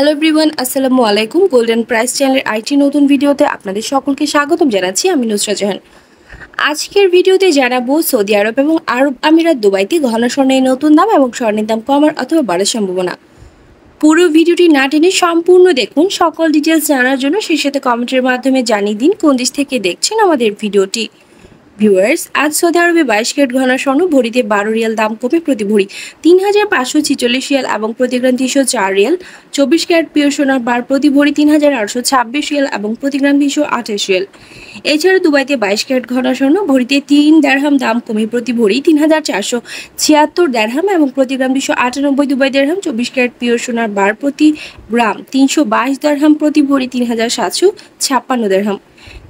Hello everyone, আসসালামু আলাইকুম। Golden price চ্যানেলের আইটি নতুন ভিডিওতে আপনাদের সকলকে স্বাগতম জানাচ্ছি। আমি নুসরাত জাহান। আজকের ভিডিওতে জানাবো সৌদি আরব এবং আরব আমিরাত দুবাইতে গহনা স্বর্ণের নতুন দাম এবং স্বর্ণের দাম কমার অথবা বাড়ার সম্ভাবনা। পুরো ভিডিওটি না টেনে সম্পূর্ণ দেখুন। সকল ডিটেলস জানার জন্য সেই সাথে কমেন্টের মাধ্যমে জানিয়ে দিন কোন দেশ থেকে দেখছেন আমাদের ভিডিওটি। ভিউয়ার্স, আজ সৌদি আরবে 22 ক্যারেট গহনা স্বর্ণ ভরিতে 12 রিয়াল দাম কমে প্রতি ভরি 3,546 রিয়াল এবং প্রতি গ্রাম 304 রিয়াল। 24 ক্যারেট পিওর সোনার বার প্রতি ভরি 3,826 রিয়াল এবং প্রতি গ্রাম 328 রিয়াল। এছাড়া দুবাইতে 22 ক্যারেট গহনা স্বর্ণ ভরিতে 3 দিরহাম দাম কমে প্রতি ভরি 3,476 দিরহাম এবং প্রতি গ্রাম 298 দুবাই দিরহাম। 24 ক্যারেট পিওর সোনার বার প্রতি গ্রাম 322 দিরহাম প্রতি ভরি 3,756 দিরহাম।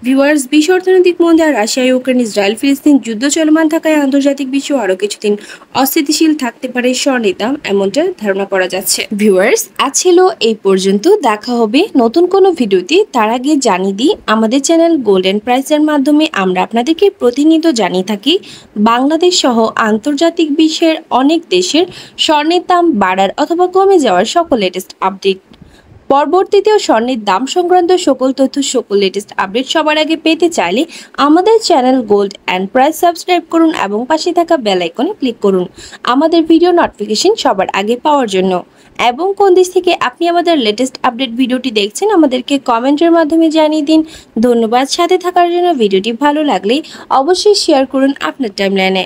ভিউয়ার্স, বিশ্ব অর্থনৈতিক মন্দা, রাশিয়া, ইউক্রেন, ইসরায়েল, ফিলিস্তিন যুদ্ধ চলমান থাকায় আন্তর্জাতিক বিশ্ব আরও কিছুদিন অস্থিতিশীল থাকতে পারে স্বর্ণের দাম, এমনটা ধারণা করা যাচ্ছে। ভিউয়ার্স, আজ ছিল এই পর্যন্ত। দেখা হবে নতুন কোনো ভিডিওতে। তার আগে জানিয়ে দিই, আমাদের চ্যানেল গোল্ডেন প্রাইসের মাধ্যমে আমরা আপনাদেরকে প্রতিনিয়ত জানিয়ে থাকি বাংলাদেশ সহ আন্তর্জাতিক বিশ্বের অনেক দেশের স্বর্ণের দাম বাড়ার অথবা কমে যাওয়ার সকল লেটেস্ট আপডেট। পরবর্তীতেও স্বর্ণের দাম সংক্রান্ত সকল তথ্য, সকল লেটেস্ট আপডেট সবার আগে পেতে চাইলে আমাদের channel gold and price subscribe করুন এবং পাশে থাকা বেল আইকনে ক্লিক করুন আমাদের ভিডিও নোটিফিকেশন সবার আগে পাওয়ার জন্য। এবং কোন দেশ থেকে আপনি আমাদের লেটেস্ট আপডেট ভিডিওটি দেখছেন আমাদেরকে কমেন্টের মাধ্যমে জানিয়ে দিন। ধন্যবাদ সাথে থাকার জন্য। ভিডিওটি ভালো লাগলে অবশ্যই শেয়ার করুন আপনার টাইমলাইনে।